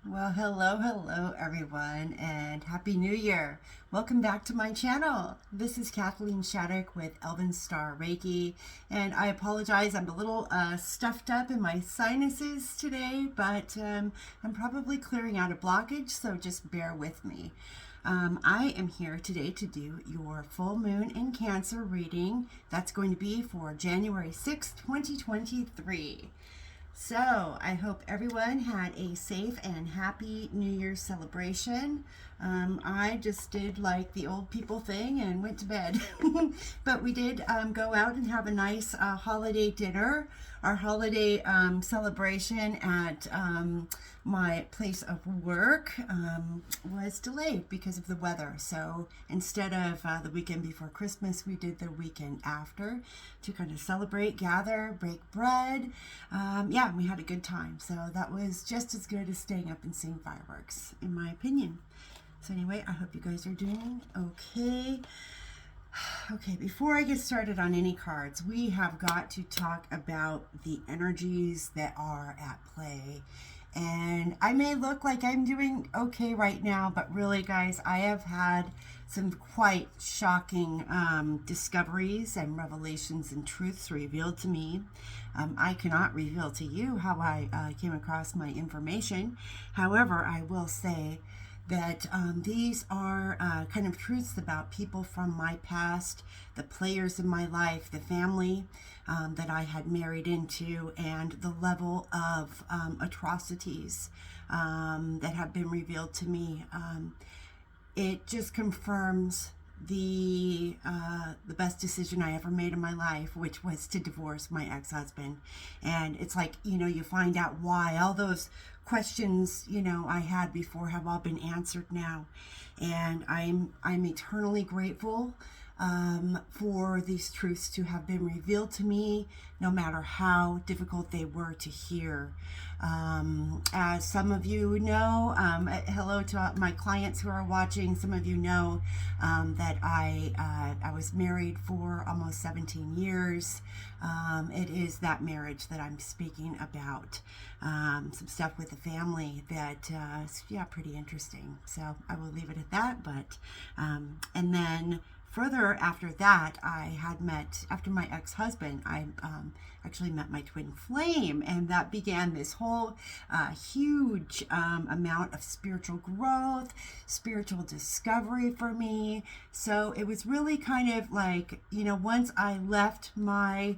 Well, hello, everyone, and Happy New Year. Welcome back to my channel. This is Kathleen Shattuck with elven-star-reiki, and I apologize, I'm a little stuffed up in my sinuses today, but I'm probably clearing out a blockage, so just bear with me. I am here today to do your full moon in Cancer reading. That's going to be for January 6th, 2023. So, I hope everyone had a safe and happy New Year's celebration. I just did like the old people thing and went to bed. But we did go out and have a nice holiday dinner. Our holiday celebration at my place of work was delayed because of the weather. So instead of the weekend before Christmas, we did the weekend after to kind of celebrate, gather, break bread. Yeah, we had a good time. So that was just as good as staying up and seeing fireworks, in my opinion. So anyway, I hope you guys are doing okay. Okay, before I get started on any cards, we have got to talk about the energies that are at play. And I may look like I'm doing okay right now, but really, guys, I have had some quite shocking discoveries and revelations and truths revealed to me. I cannot reveal to you how I came across my information. However, I will say that these are kind of truths about people from my past, the players in my life, the family that I had married into, and the level of atrocities that have been revealed to me. It just confirms the best decision I ever made in my life, which was to divorce my ex-husband. And it's like, you find out why all those questions I had before have all been answered now, and I'm eternally grateful for these truths to have been revealed to me, no matter how difficult they were to hear. As some of you know, hello to my clients who are watching. Some of you know that I was married for almost 17 years. It is that marriage that I'm speaking about. Some stuff with the family that is, pretty interesting. So I will leave it at that. But and then further after that, after my ex-husband, I actually met my twin flame, and that began this whole huge amount of spiritual growth, spiritual discovery for me. So it was really kind of like, once I left my,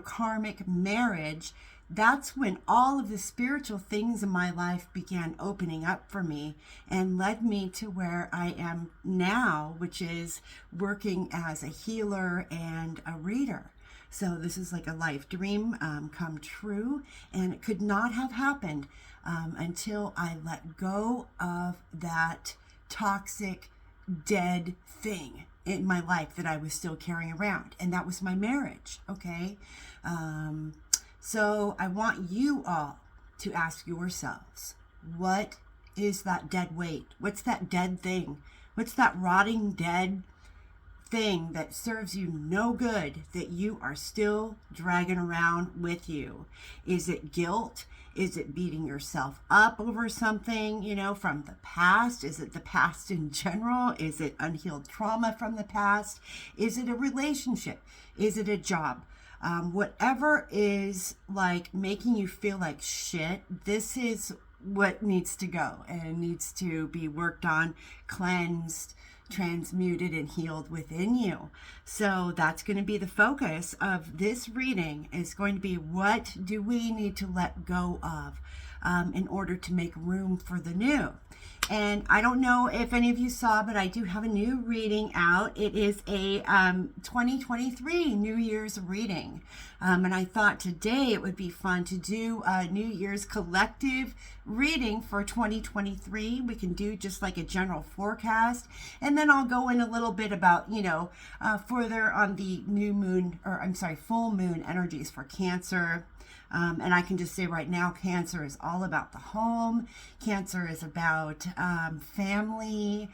karmic marriage, that's when all of the spiritual things in my life began opening up for me and led me to where I am now, which is working as a healer and a reader. So this is like a life dream come true, and it could not have happened until I let go of that toxic, dead thing in my life that I was still carrying around, and that was my marriage. Okay. So I want you all to ask yourselves, what is that dead weight? What's that dead thing? What's that rotting dead thing that serves you no good that you are still dragging around with you? Is it guilt? Is it beating yourself up over something, from the past? Is it the past in general? Is it unhealed trauma from the past? Is it a relationship? Is it a job? Whatever is like making you feel like shit, this is what needs to go and needs to be worked on, cleansed, transmuted, and healed within you. So that's going to be the focus of this reading, is going to be, what do we need to let go of in order to make room for the new? And I don't know if any of you saw, but I do have a new reading out. It is a 2023 New Year's reading. And I thought today it would be fun to do a New Year's collective reading for 2023. We can do just like a general forecast. And then I'll go in a little bit about, further on the full moon energies for Cancer. And I can just say right now, Cancer is all about the home. Cancer is about family.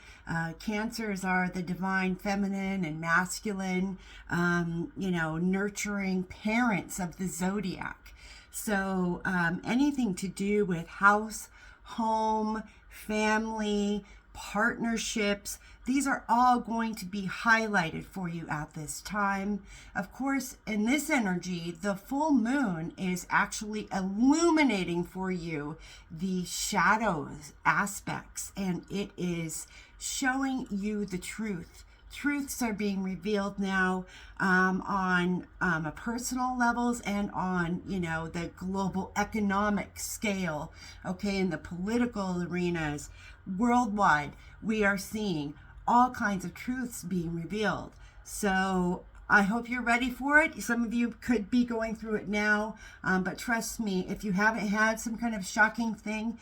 Cancers are the divine feminine and masculine, nurturing parents of the zodiac. So anything to do with house, home, family, partnerships. These are all going to be highlighted for you at this time. Of course, in this energy, the full moon is actually illuminating for you the shadows aspects, and it is showing you the truth. Truths are being revealed now on a personal levels and on, the global economic scale, okay, in the political arenas worldwide. We are seeing all kinds of truths being revealed. So I hope you're ready for it. Some of you could be going through it now, but trust me, if you haven't had some kind of shocking thing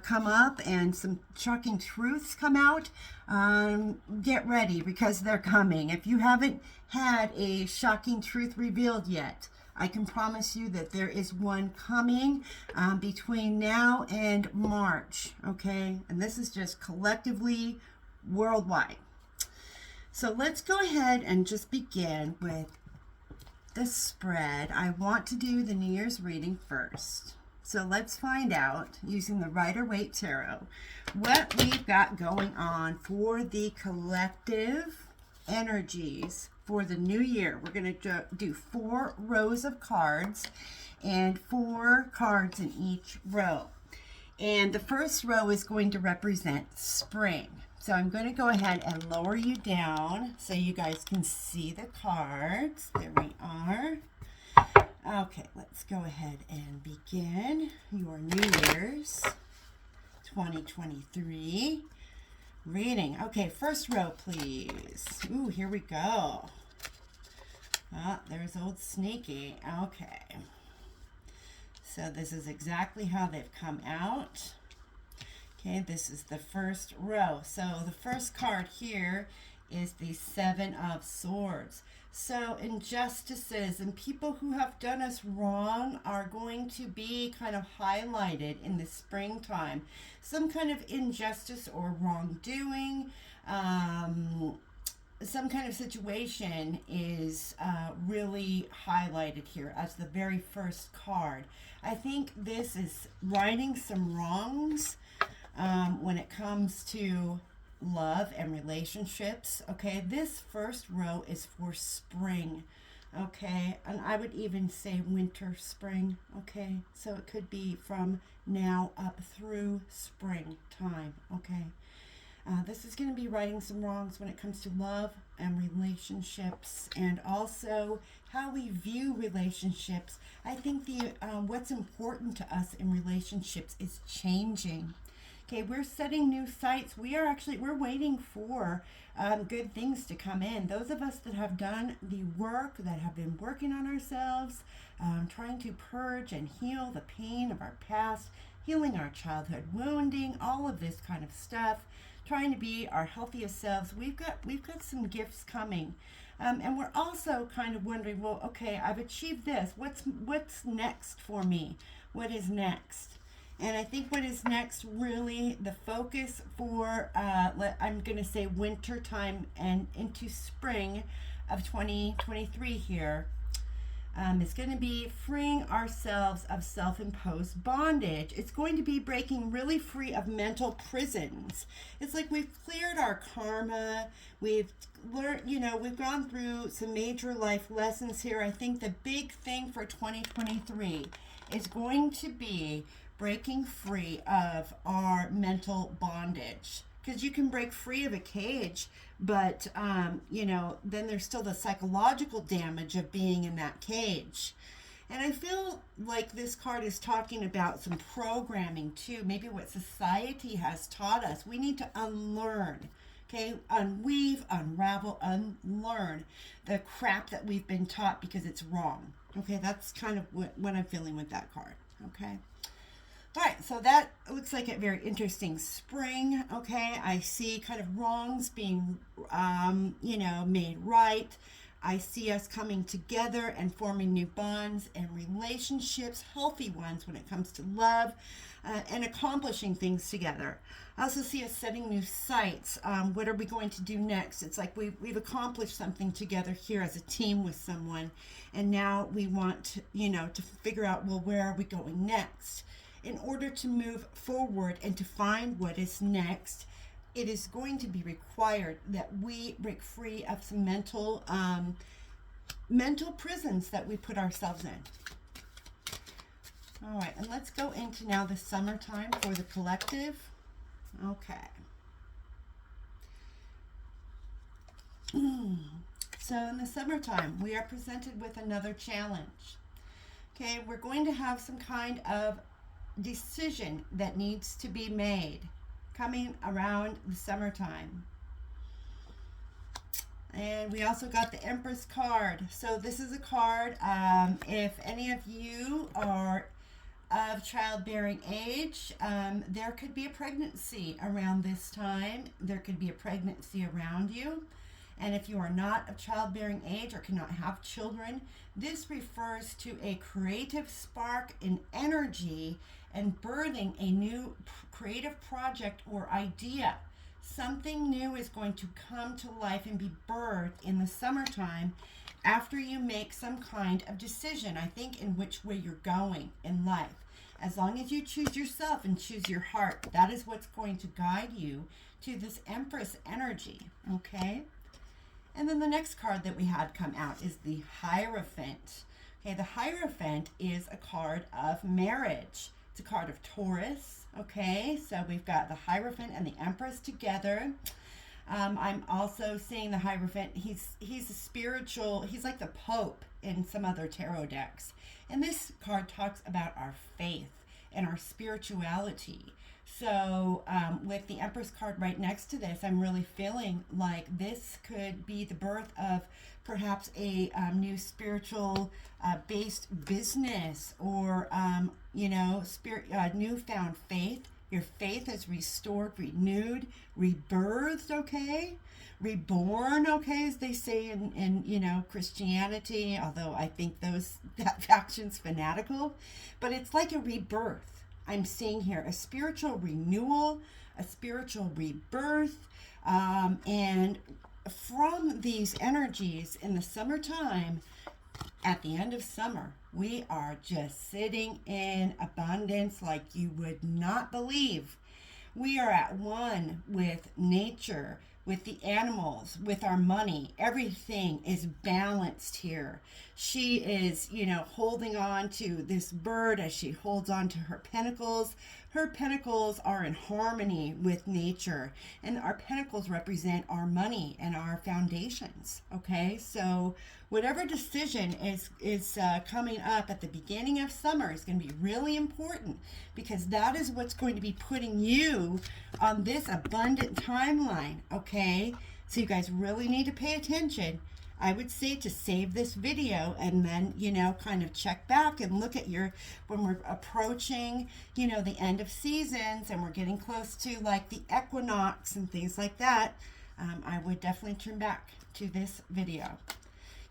come up and some shocking truths come out, get ready because they're coming. If you haven't had a shocking truth revealed yet, I can promise you that there is one coming between now and March, okay? And this is just collectively worldwide. So let's go ahead and just begin with the spread. I want to do the New Year's reading first. So let's find out, using the Rider-Waite Tarot, what we've got going on for the collective energies for the new year. We're going to do 4 rows of cards and 4 cards in each row. And the first row is going to represent spring. So I'm going to go ahead and lower you down so you guys can see the cards. There we are. Okay, let's go ahead and begin your New Year's 2023 reading. Okay, first row, please. Ooh, here we go. Ah, there's old Sneaky. Okay. So this is exactly how they've come out. Okay, this is the first row. So the first card here is the 7 of Swords. So injustices and people who have done us wrong are going to be kind of highlighted in the springtime. Some kind of injustice or wrongdoing, some kind of situation is really highlighted here as the very first card. I think this is righting some wrongs when it comes to love and relationships. Okay, this first row is for spring. Okay, and I would even say winter, spring. Okay, so it could be from now up through springtime. Okay, this is going to be righting some wrongs when it comes to love and relationships, and also how we view relationships. I think the what's important to us in relationships is changing. Okay, we're setting new sights. We're waiting for good things to come in. Those of us that have done the work, that have been working on ourselves, trying to purge and heal the pain of our past, healing our childhood wounding, all of this kind of stuff, trying to be our healthiest selves. We've got some gifts coming. And we're also kind of wondering, well, okay, I've achieved this. What's next for me? What is next? And I think what is next, really, the focus for, I'm going to say winter time and into spring of 2023 here, is going to be freeing ourselves of self-imposed bondage. It's going to be breaking really free of mental prisons. It's like we've cleared our karma. We've learned, we've gone through some major life lessons here. I think the big thing for 2023 is going to be breaking free of our mental bondage, because you can break free of a cage, but then there's still the psychological damage of being in that cage. And I feel like this card is talking about some programming too, maybe what society has taught us. We need to unlearn, okay, unweave, unravel, unlearn the crap that we've been taught because it's wrong. Okay, that's kind of what I'm feeling with that card. Okay. All right, so that looks like a very interesting spring. Okay, I see kind of wrongs being, made right. I see us coming together and forming new bonds and relationships, healthy ones when it comes to love, and accomplishing things together. I also see us setting new sights. What are we going to do next? It's like we've accomplished something together here as a team with someone, and now we want to figure out, well, where are we going next? in order to move forward and to find what is next, it is going to be required that we break free of some mental prisons that we put ourselves in. All right, and let's go into now the summertime for the collective. Okay. So in the summertime, we are presented with another challenge. Okay, we're going to have some kind of decision that needs to be made coming around the summertime. And we also got the Empress card. So this is a card, if any of you are of childbearing age, there could be a pregnancy around this time. There could be a pregnancy around you. And if you are not of childbearing age or cannot have children, this refers to a creative spark in energy and birthing a new creative project or idea. Something new is going to come to life and be birthed in the summertime after you make some kind of decision, I think, in which way you're going in life. As long as you choose yourself and choose your heart, that is what's going to guide you to this Empress energy, okay? And then the next card that we had come out is the Hierophant. Okay, the Hierophant is a card of marriage. It's a card of Taurus, okay? So we've got the Hierophant and the Empress together. I'm also seeing the Hierophant. He's a spiritual, he's like the Pope in some other tarot decks. And this card talks about our faith and our spirituality. So with the Empress card right next to this, I'm really feeling like this could be the birth of perhaps a new spiritual based business, or newfound faith. Your faith is restored, renewed, rebirthed, okay? Reborn, okay, as they say in Christianity, although I think that faction's fanatical, but it's like a rebirth. I'm seeing here a spiritual renewal, a spiritual rebirth, and from these energies in the summertime, at the end of summer, we are just sitting in abundance like you would not believe. We are at one with nature, with the animals, with our money. Everything is balanced here. She is, holding on to this bird as she holds on to her pentacles. Her pentacles are in harmony with nature, and our pentacles represent our money and our foundations. Okay, so whatever decision is coming up at the beginning of summer is going to be really important, because that is what's going to be putting you on this abundant timeline. Okay, so you guys really need to pay attention. I would say to save this video and then, kind of check back and look at when we're approaching, the end of seasons and we're getting close to like the equinox and things like that. I would definitely turn back to this video.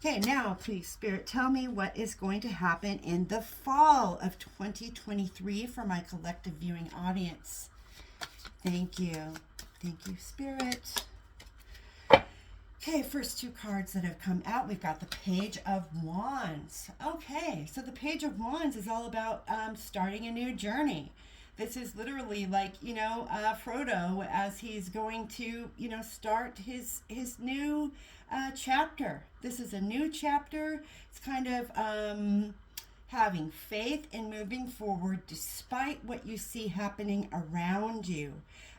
Okay, now please, Spirit, tell me what is going to happen in the fall of 2023 for my collective viewing audience. Thank you. Thank you, Spirit. Okay, first two cards that have come out, we've got the Page of Wands. Okay, so the Page of Wands is all about starting a new journey. This is literally like, Frodo as he's going to, start his new chapter. This is a new chapter. It's kind of having faith and moving forward despite what you see happening around you.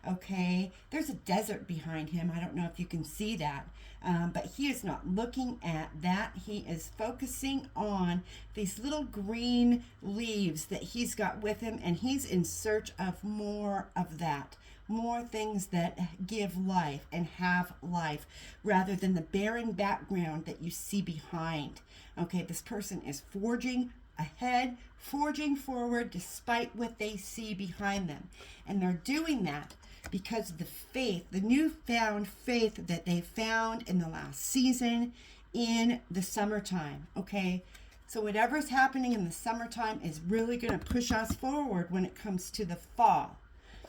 Okay, there's a desert behind him. I don't know if you can see that, but he is not looking at that. He is focusing on these little green leaves that he's got with him, and he's in search of more of that. More things that give life and have life, rather than the barren background that you see behind. Okay, this person is forging ahead, forging forward despite what they see behind them. And they're doing that because of the faith, the newfound faith that they found in the last season in the summertime. Okay, so whatever's happening in the summertime is really going to push us forward when it comes to the fall.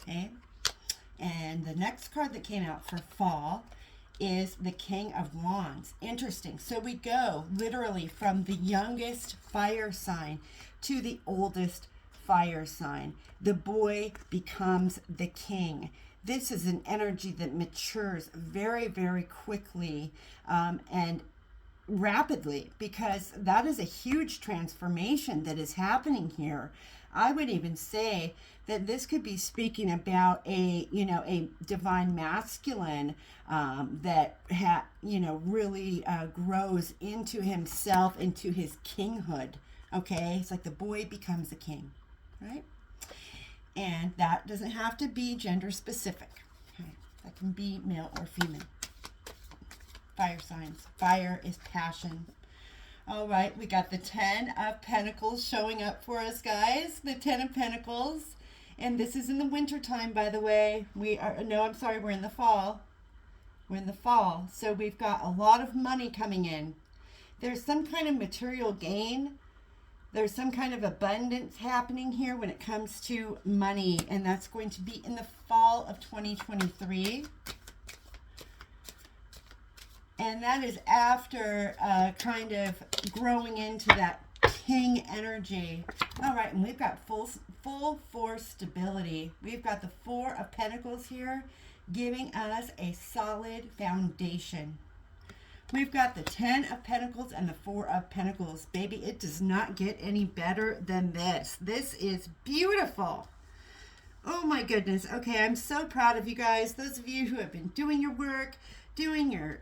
Okay, and the next card that came out for fall is the King of Wands. Interesting. So we go literally from the youngest fire sign to the oldest fire sign. The boy becomes the king. This is an energy that matures very, very quickly and rapidly, because that is a huge transformation that is happening here. I would even say that this could be speaking about a divine masculine that really grows into himself, into his kinghood. Okay, it's like the boy becomes the king, right? And that doesn't have to be gender specific. Okay, that can be male or female. Fire signs. Fire is passion. All right, we got the 10 of Pentacles showing up for us, guys. The 10 of Pentacles. And this is in the winter time, by the way. We're in the fall. We're in the fall. So we've got a lot of money coming in. There's some kind of material gain. There's some kind of abundance happening here when it comes to money. And that's going to be in the fall of 2023. And that is after kind of growing into that king energy. All right, and we've got full force stability. We've got the 4 of Pentacles here, giving us a solid foundation. We've got the 10 of Pentacles and the 4 of Pentacles. Baby, it does not get any better than this. This is beautiful. Oh my goodness. Okay, I'm so proud of you guys. Those of you who have been doing your work, doing your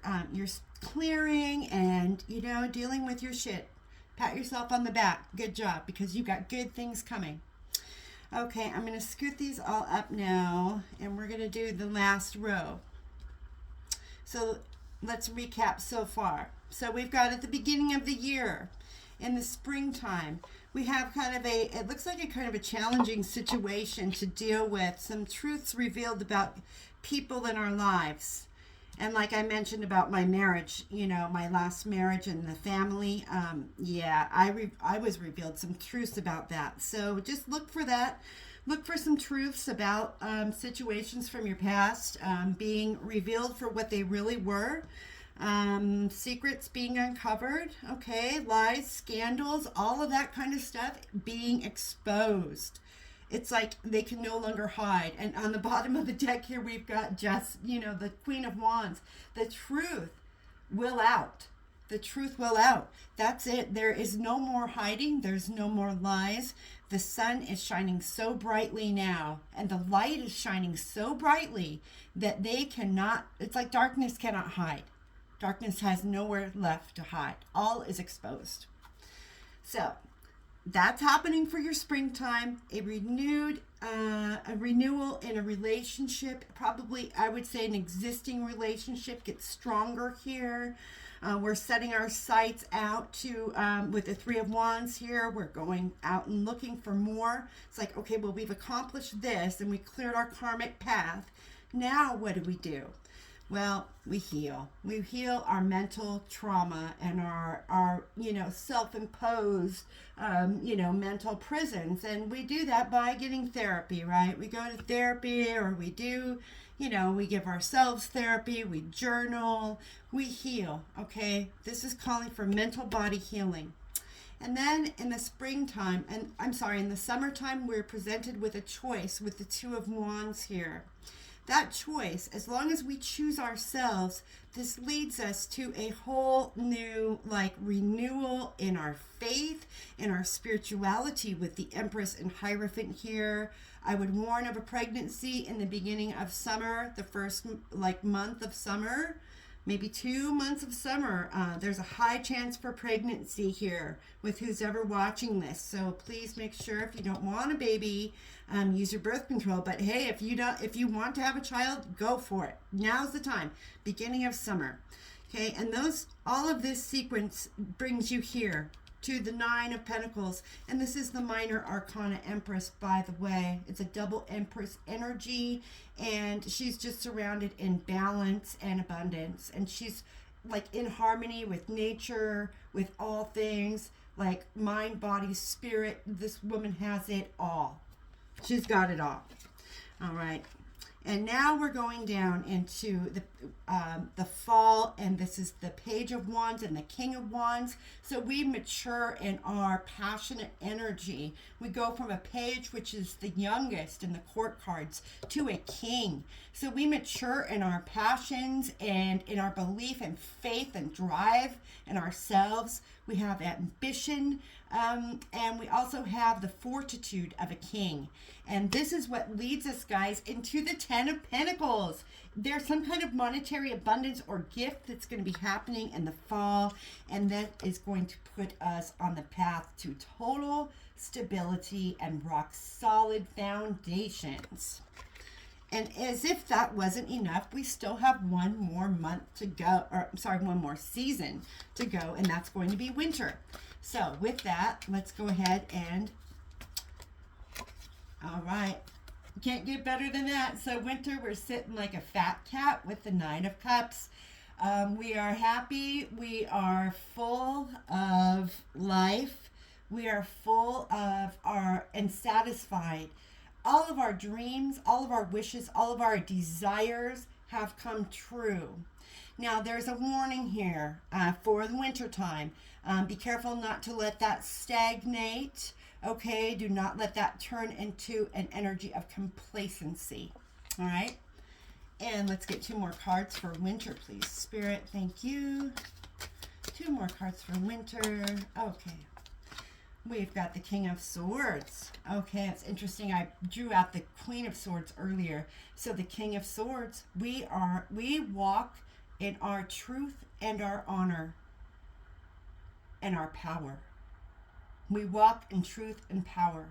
clearing, and dealing with your shit. Pat yourself on the back. Good job, because you got good things coming. Okay, I'm going to scoot these all up now, and we're going to do the last row. So let's recap so far. So we've got at the beginning of the year, in the springtime, we have it looks like a kind of a challenging situation to deal with. Some truths revealed about people in our lives. And like I mentioned about my marriage, my last marriage and the family, I was revealed some truths about that. So just look for that. Look for some truths about situations from your past being revealed for what they really were. Secrets being uncovered, okay? Lies, scandals, all of that kind of stuff being exposed. It's like they can no longer hide. And on the bottom of the deck here, we've got just, the Queen of Wands. The truth will out. The truth will out. That's it. There is no more hiding. There's no more lies. The sun is shining so brightly now, and the light is shining so brightly that it's like darkness cannot hide. Darkness has nowhere left to hide. All is exposed. So that's happening for your springtime. A renewal in a relationship, probably I would say an existing relationship gets stronger here. We're setting our sights out to with the 3 of Wands here. We're going out and looking for more. It's like, okay, well, we've accomplished this and we cleared our karmic path. Now what do? Well, we heal. We heal our mental trauma and our self-imposed, mental prisons. And we do that by getting therapy, right? We go to therapy, or we do, we give ourselves therapy, we journal, we heal, okay? This is calling for mental body healing. And then in the springtime, in the summertime, we're presented with a choice with the 2 of Wands here. That choice, as long as we choose ourselves, this leads us to a whole new renewal in our faith, in our spirituality with the Empress and Hierophant here. I would warn of a pregnancy in the beginning of summer, the first month of summer, maybe 2 months of summer. There's a high chance for pregnancy here with who's ever watching this. So please make sure, if you don't want a baby, use your birth control. But hey, if you want to have a child, go for it. Now's the time. Beginning of summer. Okay, and all of this sequence brings you here to the 9 of Pentacles. And this is the minor arcana Empress, by the way. It's a double Empress energy, and she's just surrounded in balance and abundance. And she's in harmony with nature, with all things, like mind, body, spirit. This woman has it all. She's got it all. All right. And now we're going down into the fall, and this is the Page of Wands and the King of Wands. So we mature in our passionate energy. We go from a page, which is the youngest in the court cards, to a king. So we mature in our passions and in our belief and faith and drive in ourselves. We have ambition, and we also have the fortitude of a king. And this is what leads us, guys, into the Ten of Pentacles. There's some kind of monetary abundance or gift that's going to be happening in the fall, and that is going to put us on the path to total stability and rock solid foundations. And as if that wasn't enough, we still have one more month to go, or sorry, one more season to go, and that's going to be winter. So with that, let's go ahead and, all right, can't get better than that. So winter, we're sitting like a fat cat with the Nine of Cups. We are happy. We are full of life. We are full of and satisfied. All of our dreams, all of our wishes, all of our desires have come true. Now, there's a warning here for the winter time. Be careful not to let that stagnate. Okay, do not let that turn into an energy of complacency. All right, and let's get 2 more cards for winter, please. Spirit, thank you. 2 more cards for winter. Okay. We've got the King of Swords. Okay, it's interesting. I drew out the Queen of Swords earlier. So the King of Swords, we walk in our truth and our honor and our power. We walk in truth and power.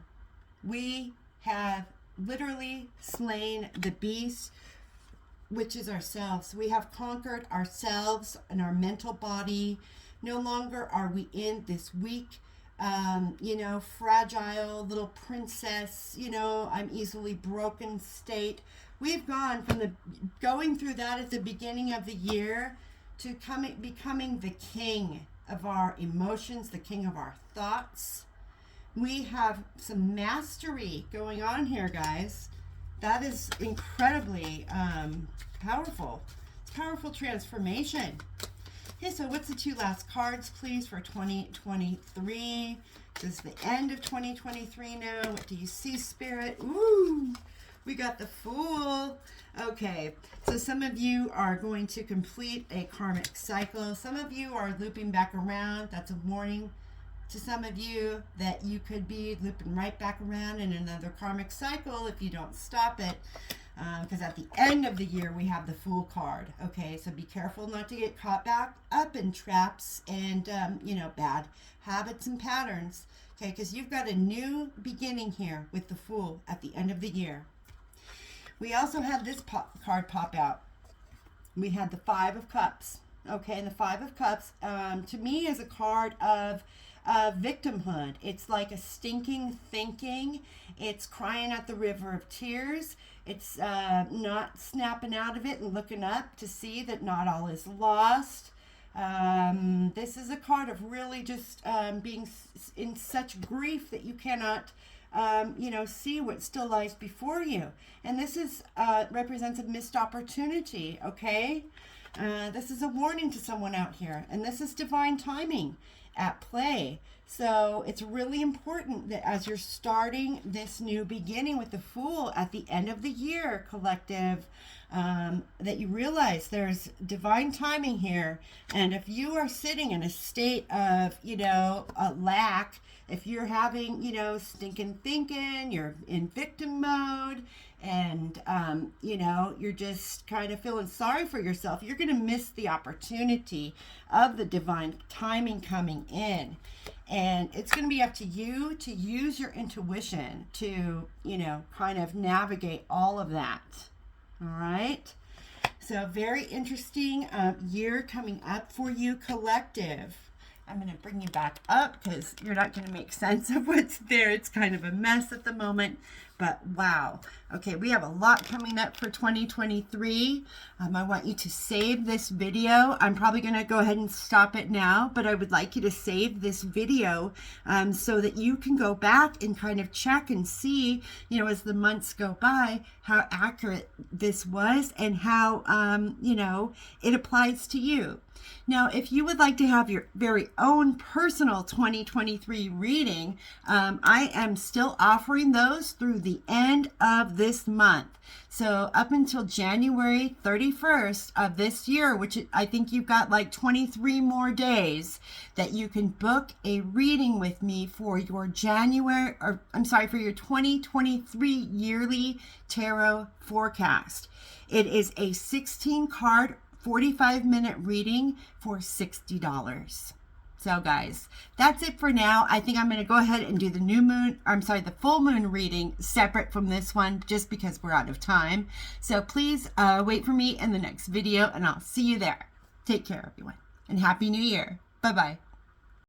We have literally slain the beast, which is ourselves. We have conquered ourselves and our mental body. No longer are we in this weak, fragile little princess, I'm easily broken state. We've gone from going through that at the beginning of the year to becoming the king of our emotions, the king of our thoughts. We have some mastery going on here, guys. That is incredibly powerful. It's powerful transformation. Okay, so what's the 2 last cards, please, for 2023? This is the end of 2023 now. What do you see, Spirit? Ooh, we got the Fool. Okay, so some of you are going to complete a karmic cycle. Some of you are looping back around. That's a warning to some of you that you could be looping right back around in another karmic cycle if you don't stop it. Because at the end of the year, we have the Fool card. Okay, so be careful not to get caught back up in traps and, bad habits and patterns. Okay, because you've got a new beginning here with the Fool at the end of the year. We also had this card pop out. We had the 5 of Cups. Okay, and the 5 of Cups, to me, is a card of victimhood. It's like a stinking thinking. It's crying at the river of tears. It's not snapping out of it and looking up to see that not all is lost. This is a card of really just being in such grief that you cannot, see what still lies before you. And this is represents a missed opportunity, okay? This is a warning to someone out here, and this is divine timing at play. So it's really important that as you're starting this new beginning with the Fool at the end of the year, collective, that you realize there's divine timing here. And if you are sitting in a state of, a lack, if you're having, stinking thinking, you're in victim mode, and, you're just kind of feeling sorry for yourself, you're going to miss the opportunity of the divine timing coming in. And it's going to be up to you to use your intuition to, kind of navigate all of that. All right. So very interesting year coming up for you, collective. I'm going to bring you back up because you're not going to make sense of what's there. It's kind of a mess at the moment. But wow. Okay, we have a lot coming up for 2023. I want you to save this video. I'm probably going to go ahead and stop it now, but I would like you to save this video so that you can go back and kind of check and see, you know, as the months go by, how accurate this was and how, you know, it applies to you. Now, if you would like to have your very own personal 2023 reading, I am still offering those through the end of this month. So up until January 31st of this year, which I think you've got like 23 more days, that you can book a reading with me for your for your 2023 yearly tarot forecast. It is a 16 card 45-minute reading for $60. So guys, that's it for now. I think I'm going to go ahead and do the full moon reading separate from this one, just because we're out of time. So please wait for me in the next video, and I'll see you there. Take care, everyone, and Happy New Year. Bye-bye.